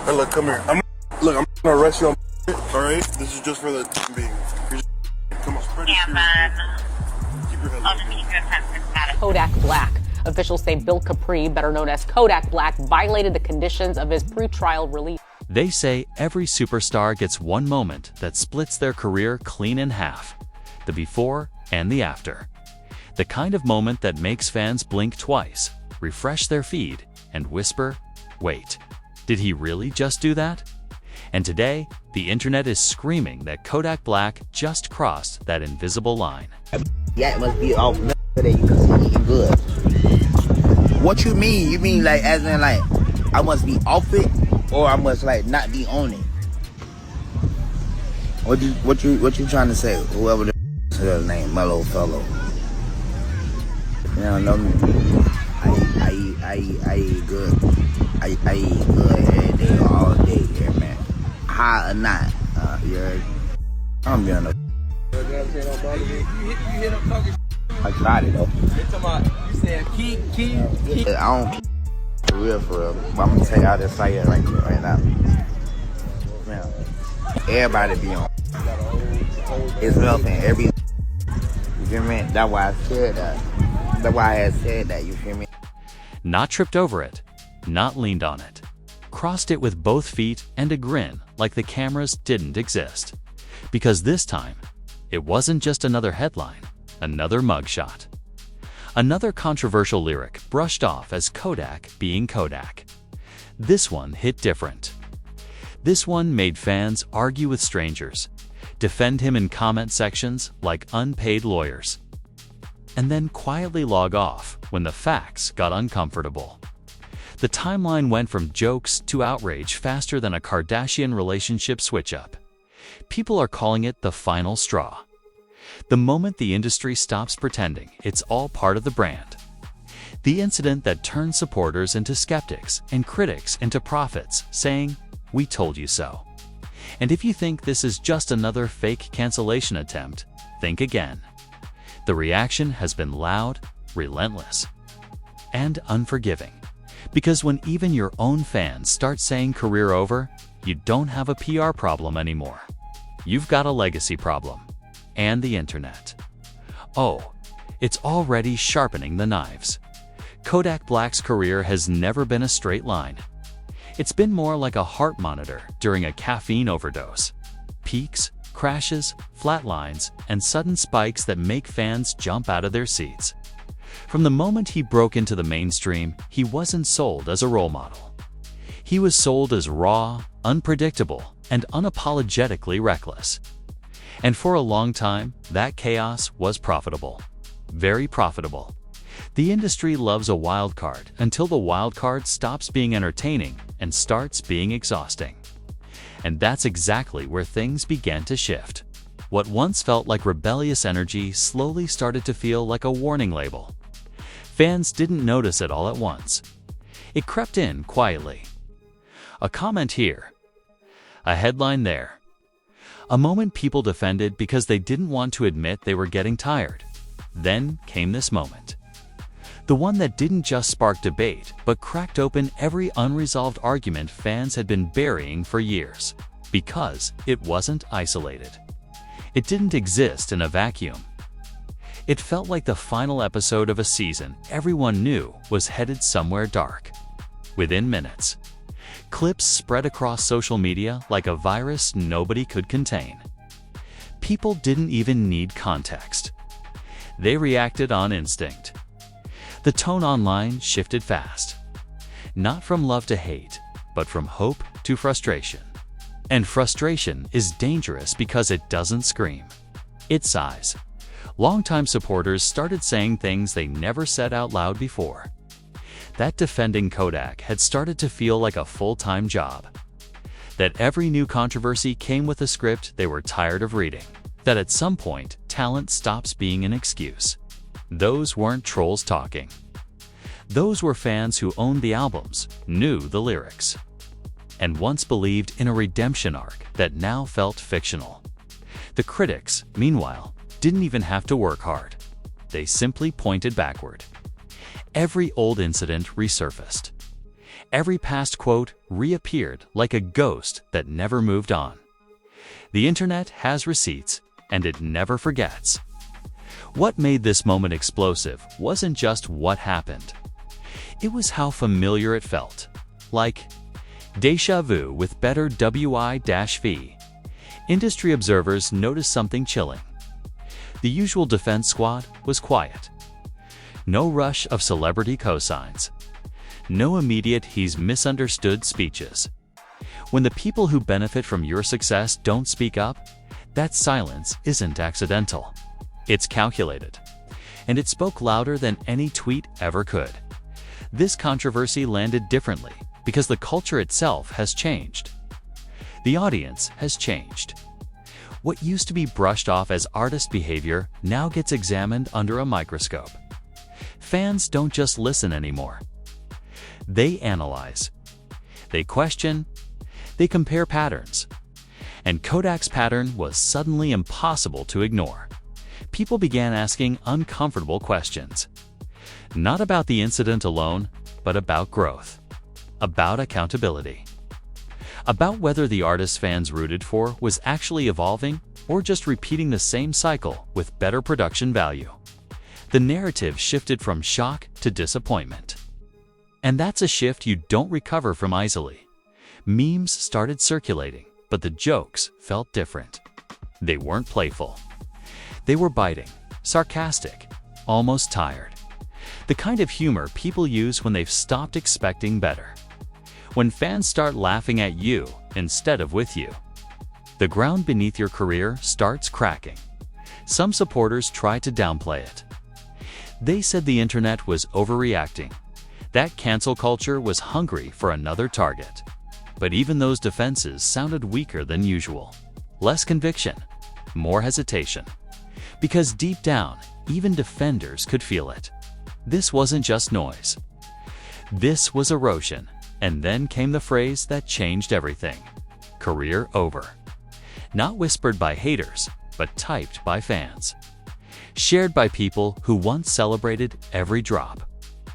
Hey, look, come here. I'm gonna arrest you on all right? This is just for the time being. Come on, spread your Keep your head low. Kodak Black. Officials say Bill Capri, better known as Kodak Black, violated the conditions of his pretrial release. They say every superstar gets one moment that splits their career clean in half. The before and the after. The kind of moment that makes fans blink twice, refresh their feed, and whisper, "Wait, did he really just do that?" And today, the internet is screaming that Kodak Black just crossed that invisible line. Yeah, it must be off today because he eating good. What you mean? You mean like as in like I must be off it, or I must like not be on it? What you trying to say? Whoever the his name, Mellow Fellow. You don't know me. I eat good. I eat good every day, all day, yeah, man. High or not, I'm being a. You hit him talking. I tried it though. You said keep. I don't keep for real. But I'm gonna tell y'all this right here, right now. Man, everybody be on. It's nothing. You feel me? That's why I said that. That's why I had said that. You feel me? Not tripped over it, not leaned on it. Crossed it with both feet and a grin like the cameras didn't exist. Because this time, it wasn't just another headline, another mugshot. Another controversial lyric brushed off as Kodak being Kodak. This one hit different. This one made fans argue with strangers, defend him in comment sections like unpaid lawyers, and then quietly log off when the facts got uncomfortable. The timeline went from jokes to outrage faster than a Kardashian relationship switch-up. People are calling it the final straw. The moment the industry stops pretending it's all part of the brand. The incident that turned supporters into skeptics and critics into prophets, saying, "We told you so." And if you think this is just another fake cancellation attempt, think again. The reaction has been loud, relentless, and unforgiving. Because when even your own fans start saying career over, you don't have a PR problem anymore. You've got a legacy problem. And the internet. Oh, it's already sharpening the knives. Kodak Black's career has never been a straight line. It's been more like a heart monitor during a caffeine overdose. Peaks, crashes, flatlines, and sudden spikes that make fans jump out of their seats. From the moment he broke into the mainstream, he wasn't sold as a role model. He was sold as raw, unpredictable, and unapologetically reckless. And for a long time, that chaos was profitable. Very profitable. The industry loves a wild card until the wild card stops being entertaining and starts being exhausting. And that's exactly where things began to shift. What once felt like rebellious energy slowly started to feel like a warning label. Fans didn't notice it all at once. It crept in quietly. A comment here. A headline there. A moment people defended because they didn't want to admit they were getting tired. Then came this moment. The one that didn't just spark debate, but cracked open every unresolved argument fans had been burying for years. Because it wasn't isolated. It didn't exist in a vacuum. It felt like the final episode of a season everyone knew was headed somewhere dark. Within minutes. Clips spread across social media like a virus nobody could contain. People didn't even need context. They reacted on instinct. The tone online shifted fast. Not from love to hate, but from hope to frustration. And frustration is dangerous because it doesn't scream. It sighs. Longtime supporters started saying things they never said out loud before. That defending Kodak had started to feel like a full-time job. That every new controversy came with a script they were tired of reading. That at some point, talent stops being an excuse. Those weren't trolls talking. Those were fans who owned the albums, knew the lyrics, and once believed in a redemption arc that now felt fictional. The critics, meanwhile, didn't even have to work hard. They simply pointed backward. Every old incident resurfaced. Every past quote reappeared like a ghost that never moved on. The internet has receipts, and it never forgets. What made this moment explosive wasn't just what happened. It was how familiar it felt. Like déjà vu with better WI-V. Industry observers noticed something chilling. The usual defense squad was quiet. No rush of celebrity cosigns. No immediate "he's misunderstood" speeches. When the people who benefit from your success don't speak up, that silence isn't accidental. It's calculated. And it spoke louder than any tweet ever could. This controversy landed differently because the culture itself has changed. The audience has changed. What used to be brushed off as artist behavior now gets examined under a microscope. Fans don't just listen anymore. They analyze. They question. They compare patterns. And Kodak's pattern was suddenly impossible to ignore. People began asking uncomfortable questions. Not about the incident alone, but about growth. About accountability. About whether the artist fans rooted for was actually evolving or just repeating the same cycle with better production value. The narrative shifted from shock to disappointment. And that's a shift you don't recover from easily. Memes started circulating, but the jokes felt different. They weren't playful. They were biting, sarcastic, almost tired. The kind of humor people use when they've stopped expecting better. When fans start laughing at you instead of with you. The ground beneath your career starts cracking. Some supporters try to downplay it. They said the internet was overreacting. That cancel culture was hungry for another target. But even those defenses sounded weaker than usual. Less conviction, more hesitation. Because deep down, even defenders could feel it. This wasn't just noise. This was erosion. And then came the phrase that changed everything. Career over. Not whispered by haters, but typed by fans. Shared by people who once celebrated every drop.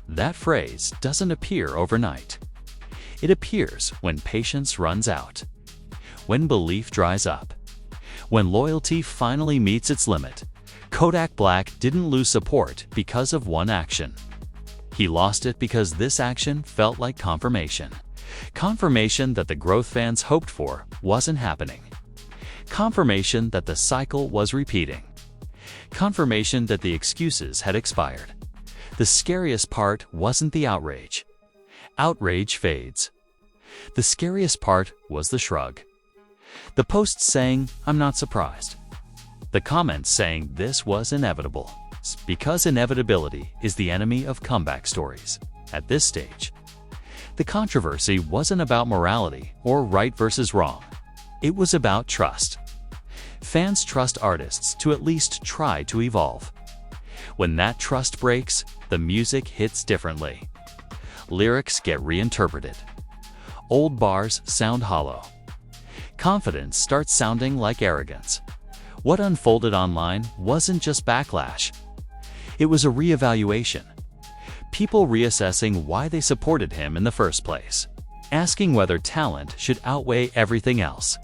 That phrase doesn't appear overnight. It appears when patience runs out. When belief dries up. When loyalty finally meets its limit. Kodak Black didn't lose support because of one action. He lost it because this action felt like confirmation. Confirmation that the growth fans hoped for wasn't happening. Confirmation that the cycle was repeating. Confirmation that the excuses had expired. The scariest part wasn't the outrage. Outrage fades. The scariest part was the shrug. The posts saying, "I'm not surprised." The comments saying this was inevitable. Because inevitability is the enemy of comeback stories. At this stage, the controversy wasn't about morality or right versus wrong. It was about trust. Fans trust artists to at least try to evolve. When that trust breaks, the music hits differently. Lyrics get reinterpreted. Old bars sound hollow. Confidence starts sounding like arrogance. What unfolded online wasn't just backlash. It was a reevaluation. People reassessing why they supported him in the first place. Asking whether talent should outweigh everything else.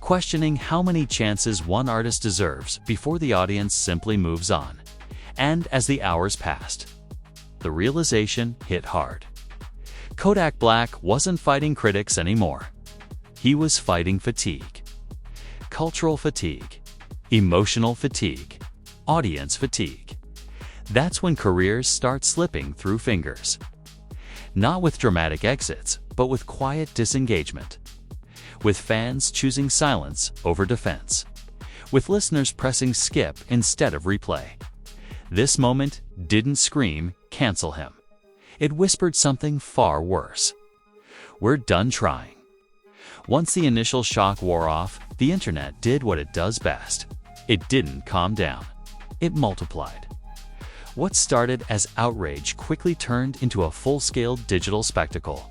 Questioning how many chances one artist deserves before the audience simply moves on. And as the hours passed, the realization hit hard. Kodak Black wasn't fighting critics anymore. He was fighting fatigue. Cultural fatigue. Emotional fatigue. Audience fatigue. That's when careers start slipping through fingers. Not with dramatic exits, but with quiet disengagement. With fans choosing silence over defense. With listeners pressing skip instead of replay. This moment didn't scream, "Cancel him." It whispered something far worse. We're done trying. Once the initial shock wore off, the internet did what it does best. It didn't calm down. It multiplied. What started as outrage quickly turned into a full-scale digital spectacle.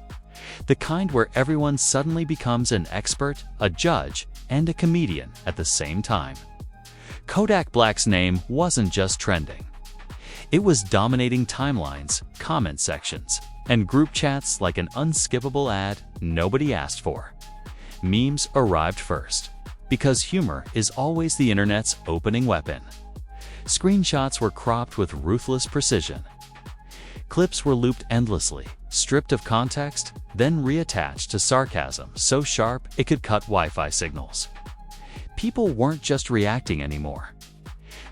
The kind where everyone suddenly becomes an expert, a judge, and a comedian at the same time. Kodak Black's name wasn't just trending. It was dominating timelines, comment sections, and group chats like an unskippable ad nobody asked for. Memes arrived first, because humor is always the internet's opening weapon. Screenshots were cropped with ruthless precision. Clips were looped endlessly, stripped of context, then reattached to sarcasm so sharp it could cut Wi-Fi signals. People weren't just reacting anymore.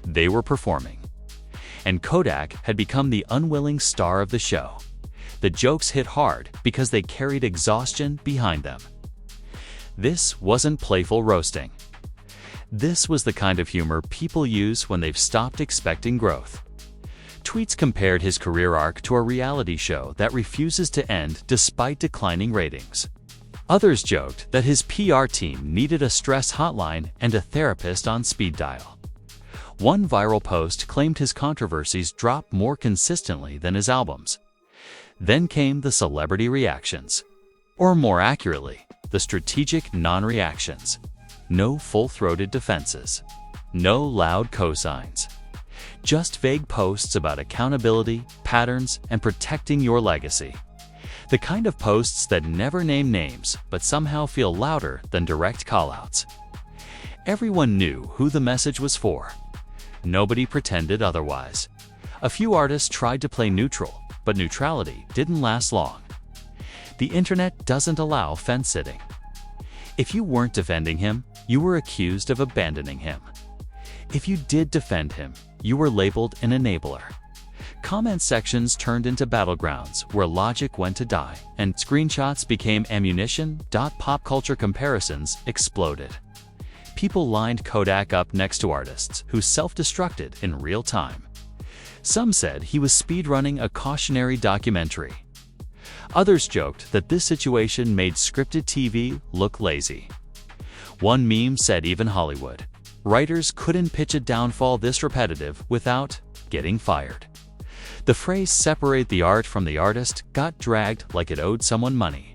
They were performing. And Kodak had become the unwilling star of the show. The jokes hit hard because they carried exhaustion behind them. This wasn't playful roasting. This was the kind of humor people use when they've stopped expecting growth. Tweets compared his career arc to a reality show that refuses to end despite declining ratings. Others joked that his PR team needed a stress hotline and a therapist on speed dial. One viral post claimed his controversies dropped more consistently than his albums. Then came the celebrity reactions. Or more accurately, the strategic non-reactions. No full-throated defenses. No loud cosigns. Just vague posts about accountability, patterns, and protecting your legacy. The kind of posts that never name names but somehow feel louder than direct callouts. Everyone knew who the message was for. Nobody pretended otherwise. A few artists tried to play neutral, but neutrality didn't last long. The internet doesn't allow fence-sitting. If you weren't defending him, you were accused of abandoning him. If you did defend him, you were labeled an enabler. Comment sections turned into battlegrounds where logic went to die, and screenshots became ammunition. Pop culture comparisons exploded. People lined Kodak up next to artists who self-destructed in real time. Some said he was speedrunning a cautionary documentary. Others joked that this situation made scripted TV look lazy. One meme said even Hollywood writers couldn't pitch a downfall this repetitive without getting fired. The phrase "separate the art from the artist" got dragged like it owed someone money.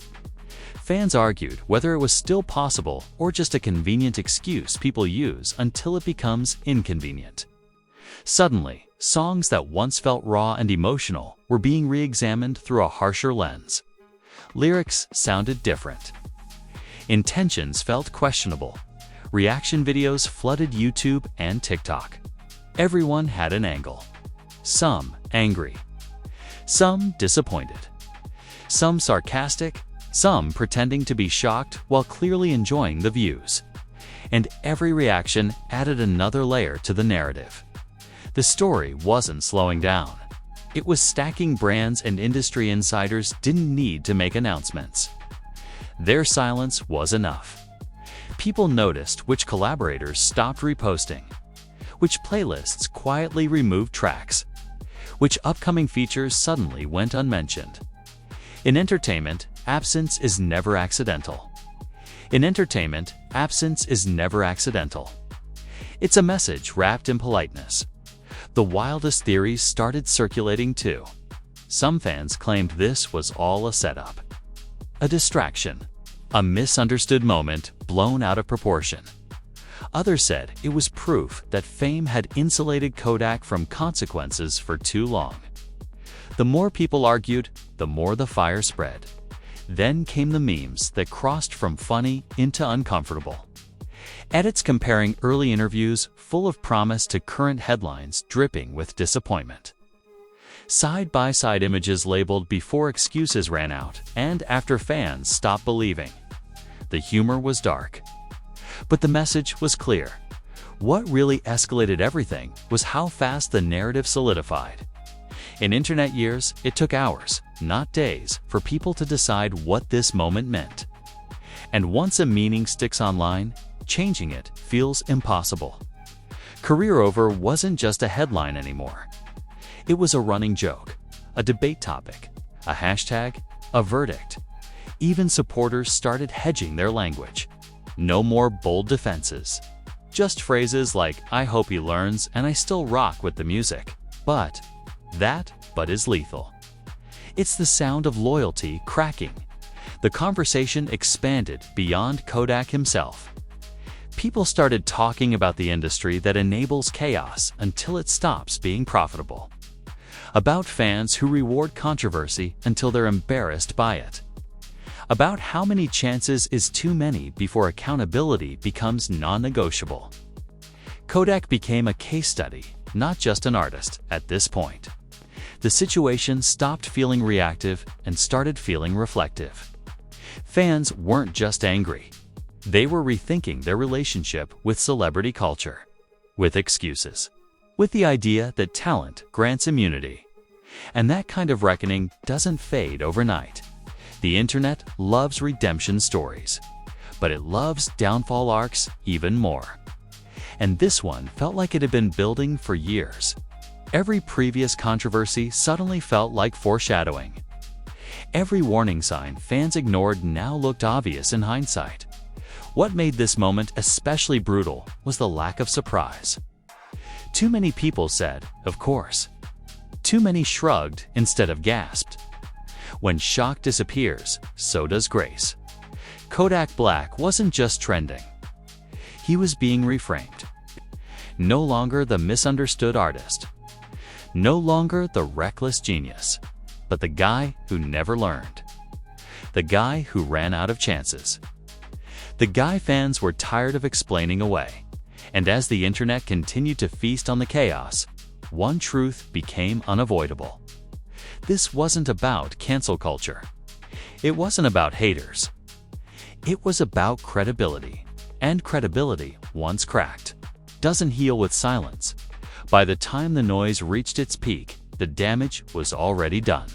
Fans argued whether it was still possible or just a convenient excuse people use until it becomes inconvenient. Suddenly, songs that once felt raw and emotional were being re-examined through a harsher lens. Lyrics sounded different. Intentions felt questionable. Reaction videos flooded YouTube and TikTok. Everyone had an angle. Some angry. Some disappointed. Some sarcastic. Some pretending to be shocked while clearly enjoying the views. And every reaction added another layer to the narrative. The story wasn't slowing down. It was stacking. Brands and industry insiders didn't need to make announcements. Their silence was enough. People noticed which collaborators stopped reposting, which playlists quietly removed tracks, which upcoming features suddenly went unmentioned. In entertainment, absence is never accidental. In entertainment, absence is never accidental. It's a message wrapped in politeness. The wildest theories started circulating too. Some fans claimed this was all a setup. A distraction. A misunderstood moment blown out of proportion. Others said it was proof that fame had insulated Kodak from consequences for too long. The more people argued, the more the fire spread. Then came the memes that crossed from funny into uncomfortable. Edits comparing early interviews full of promise to current headlines dripping with disappointment. Side-by-side images labeled before excuses ran out and after fans stopped believing. The humor was dark. But the message was clear. What really escalated everything was how fast the narrative solidified. In internet years, it took hours, not days, for people to decide what this moment meant. And once a meaning sticks online, changing it feels impossible. Career over wasn't just a headline anymore. It was a running joke, a debate topic, a hashtag, a verdict. Even supporters started hedging their language. No more bold defenses. Just phrases like, "I hope he learns and I still rock with the music." But is lethal. It's the sound of loyalty cracking. The conversation expanded beyond Kodak himself. People started talking about the industry that enables chaos until it stops being profitable. about fans who reward controversy until they're embarrassed by it, about how many chances is too many before accountability becomes non-negotiable. Kodak became a case study, not just an artist, at this point. The situation stopped feeling reactive and started feeling reflective. Fans weren't just angry. They were rethinking their relationship with celebrity culture, with excuses, with the idea that talent grants immunity. And that kind of reckoning doesn't fade overnight. The internet loves redemption stories, but it loves downfall arcs even more. And this one felt like it had been building for years. Every previous controversy suddenly felt like foreshadowing. Every warning sign fans ignored now looked obvious in hindsight. What made this moment especially brutal was the lack of surprise. Too many people said, "Of course." Too many shrugged instead of gasped. When shock disappears, so does grace. Kodak Black wasn't just trending. He was being reframed. No longer the misunderstood artist. No longer the reckless genius, but the guy who never learned. The guy who ran out of chances. The guy fans were tired of explaining away. And as the internet continued to feast on the chaos, one truth became unavoidable. This wasn't about cancel culture. It wasn't about haters. It was about credibility. And credibility, once cracked, doesn't heal with silence. By the time the noise reached its peak, the damage was already done.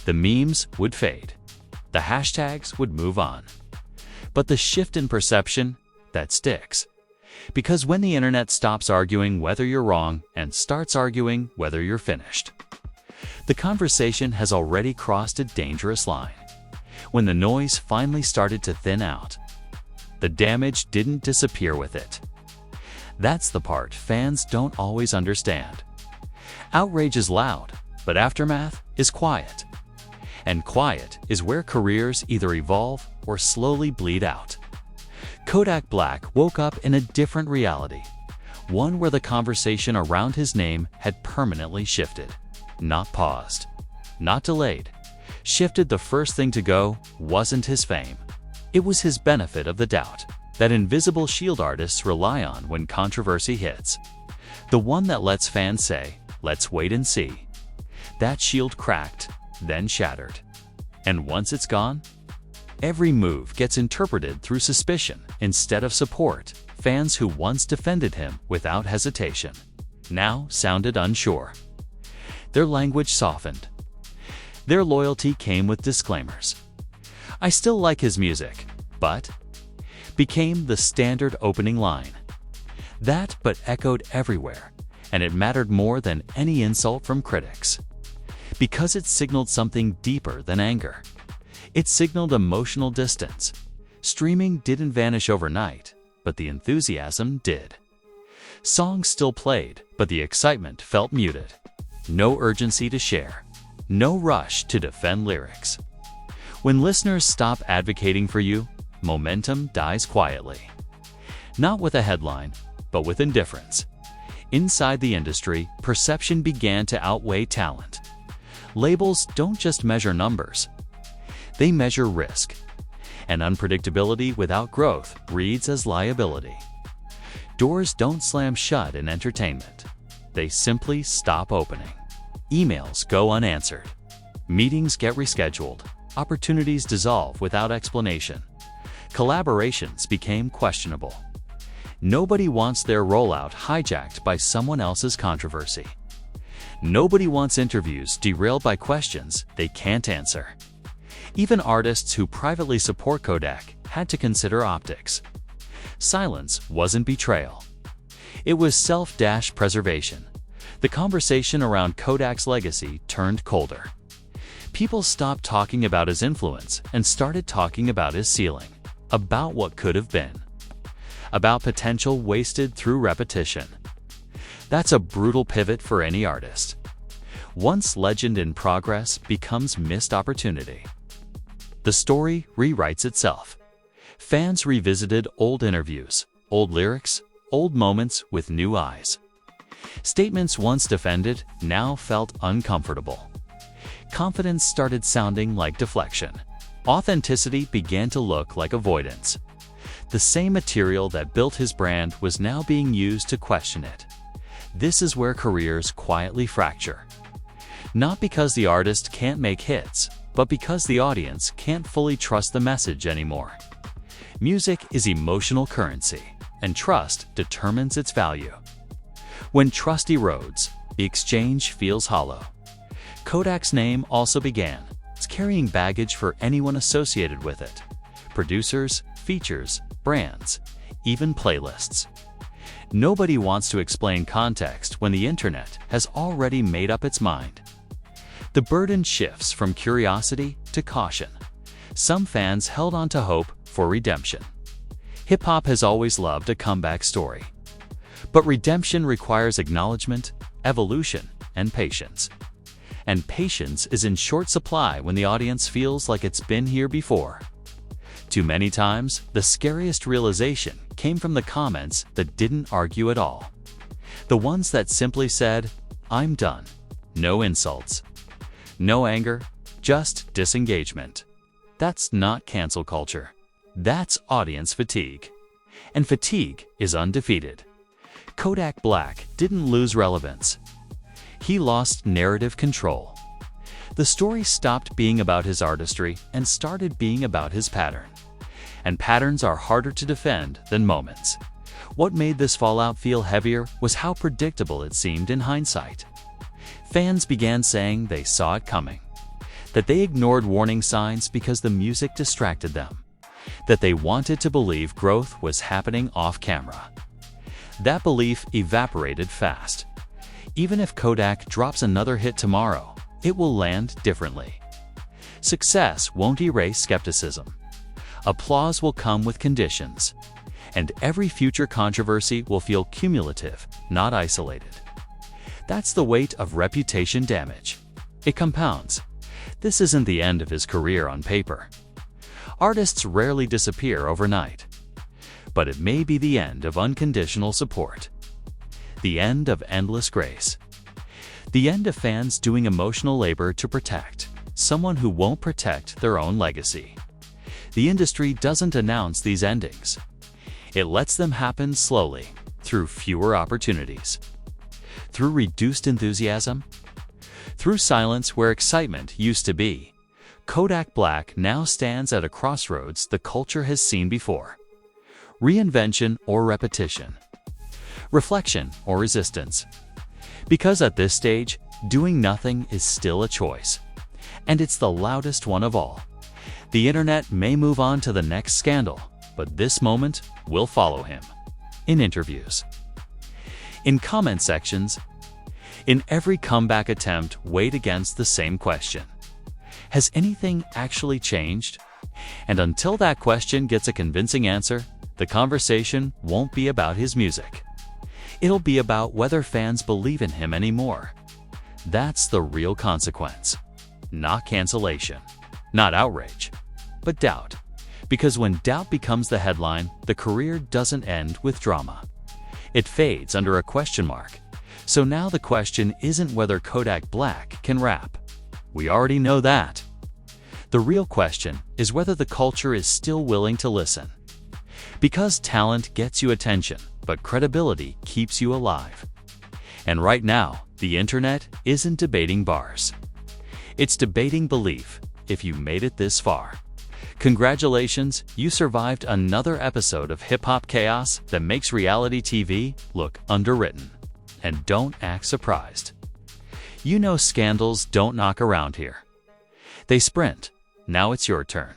The memes would fade. The hashtags would move on. But the shift in perception, that sticks. Because when the internet stops arguing whether you're wrong and starts arguing whether you're finished, the conversation has already crossed a dangerous line. When the noise finally started to thin out, the damage didn't disappear with it. That's the part fans don't always understand. Outrage is loud, but aftermath is quiet. And quiet is where careers either evolve or slowly bleed out. Kodak Black woke up in a different reality, one where the conversation around his name had permanently shifted, not paused, not delayed. Shifted. The first thing to go wasn't his fame. It was his benefit of the doubt, that invisible shield artists rely on when controversy hits. The one that lets fans say, "Let's wait and see." That shield cracked, then shattered. And once it's gone, every move gets interpreted through suspicion instead of support. Fans who once defended him without hesitation now sounded unsure. Their language softened. Their loyalty came with disclaimers. "I still like his music, but," became the standard opening line. That but echoed everywhere, and it mattered more than any insult from critics. Because it signaled something deeper than anger. It signaled emotional distance. Streaming didn't vanish overnight, but the enthusiasm did. Songs still played, but the excitement felt muted. No urgency to share. No rush to defend lyrics. When listeners stop advocating for you, momentum dies quietly. Not with a headline, but with indifference. Inside the industry, perception began to outweigh talent. Labels don't just measure numbers. They measure risk. And unpredictability without growth reads as liability. Doors don't slam shut in entertainment. They simply stop opening. Emails go unanswered. Meetings get rescheduled. Opportunities dissolve without explanation. Collaborations became questionable. Nobody wants their rollout hijacked by someone else's controversy. Nobody wants interviews derailed by questions they can't answer. Even artists who privately support Kodak had to consider optics. Silence wasn't betrayal. It was self-preservation. The conversation around Kodak's legacy turned colder. People stopped talking about his influence and started talking about his ceiling, about what could have been, about potential wasted through repetition. That's a brutal pivot for any artist. Once legend in progress becomes missed opportunity. The story rewrites itself. Fans revisited old interviews, old lyrics, old moments with new eyes. Statements once defended now felt uncomfortable. Confidence started sounding like deflection. Authenticity began to look like avoidance. The same material that built his brand was now being used to question it. This is where careers quietly fracture. Not because the artist can't make hits, but because the audience can't fully trust the message anymore. Music is emotional currency, and trust determines its value. When trust erodes, the exchange feels hollow. Kodak's name also began. It's carrying baggage for anyone associated with it. Producers, features, brands, even playlists. Nobody wants to explain context when the internet has already made up its mind. The burden shifts from curiosity to caution. Some fans held on to hope for redemption. Hip-hop has always loved a comeback story. But redemption requires acknowledgement, evolution, and patience. And patience is in short supply when the audience feels like it's been here before. Too many times, the scariest realization came from the comments that didn't argue at all. The ones that simply said, "I'm done." No insults. No anger, just disengagement. That's not cancel culture. That's audience fatigue. And fatigue is undefeated. Kodak Black didn't lose relevance. He lost narrative control. The story stopped being about his artistry and started being about his pattern. And patterns are harder to defend than moments. What made this fallout feel heavier was how predictable it seemed in hindsight. Fans began saying they saw it coming, that they ignored warning signs because the music distracted them, that they wanted to believe growth was happening off camera. That belief evaporated fast. Even if Kodak drops another hit tomorrow, it will land differently. Success won't erase skepticism. Applause will come with conditions, and every future controversy will feel cumulative, not isolated. That's the weight of reputation damage. It compounds. This isn't the end of his career on paper. Artists rarely disappear overnight. But it may be the end of unconditional support. The end of endless grace. The end of fans doing emotional labor to protect someone who won't protect their own legacy. The industry doesn't announce these endings. It lets them happen slowly, through fewer opportunities. Through reduced enthusiasm. Through silence where excitement used to be. Kodak Black now stands at a crossroads the culture has seen before. Reinvention or repetition. Reflection or resistance. Because at this stage, doing nothing is still a choice. And it's the loudest one of all. The internet may move on to the next scandal, but this moment will follow him. In interviews. In comment sections. In every comeback attempt weighed against the same question. Has anything actually changed? And until that question gets a convincing answer, the conversation won't be about his music. It'll be about whether fans believe in him anymore. That's the real consequence. Not cancellation, not outrage, but doubt. Because when doubt becomes the headline, the career doesn't end with drama. It fades under a question mark. So now the question isn't whether Kodak Black can rap. We already know that. The real question is whether the culture is still willing to listen. Because talent gets you attention, but credibility keeps you alive. And right now, the internet isn't debating bars. It's debating belief, if you made it this far. Congratulations, you survived another episode of hip-hop chaos that makes reality TV look underwritten. And don't act surprised. You know scandals don't knock around here. They sprint. Now it's your turn.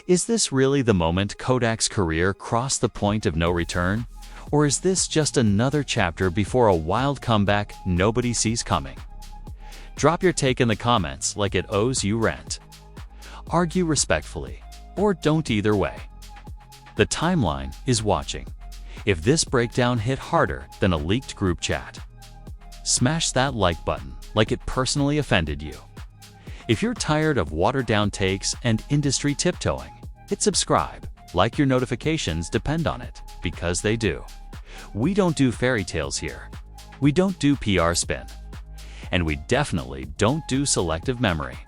Is this really the moment Kodak's career crossed the point of no return? Or is this just another chapter before a wild comeback nobody sees coming? Drop your take in the comments like it owes you rent. Argue respectfully, or don't either way. The timeline is watching. If this breakdown hit harder than a leaked group chat, smash that like button like it personally offended you. If you're tired of watered-down takes and industry tiptoeing, hit subscribe, like your notifications depend on it, because they do. We don't do fairy tales here. We don't do PR spin. And we definitely don't do selective memory.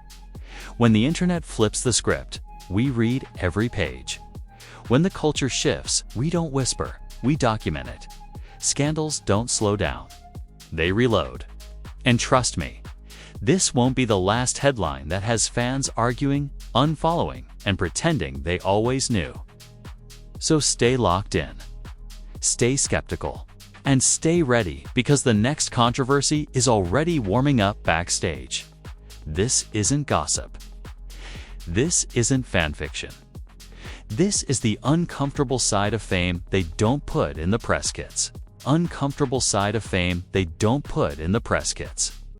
When the internet flips the script, we read every page. When the culture shifts, we don't whisper, we document it. Scandals don't slow down. They reload. And trust me, this won't be the last headline that has fans arguing, unfollowing, and pretending they always knew. So stay locked in, stay skeptical, and stay ready because the next controversy is already warming up backstage. This isn't gossip. This isn't fanfiction. This is the uncomfortable side of fame they don't put in the press kits. Uncomfortable side of fame they don't put in the press kits.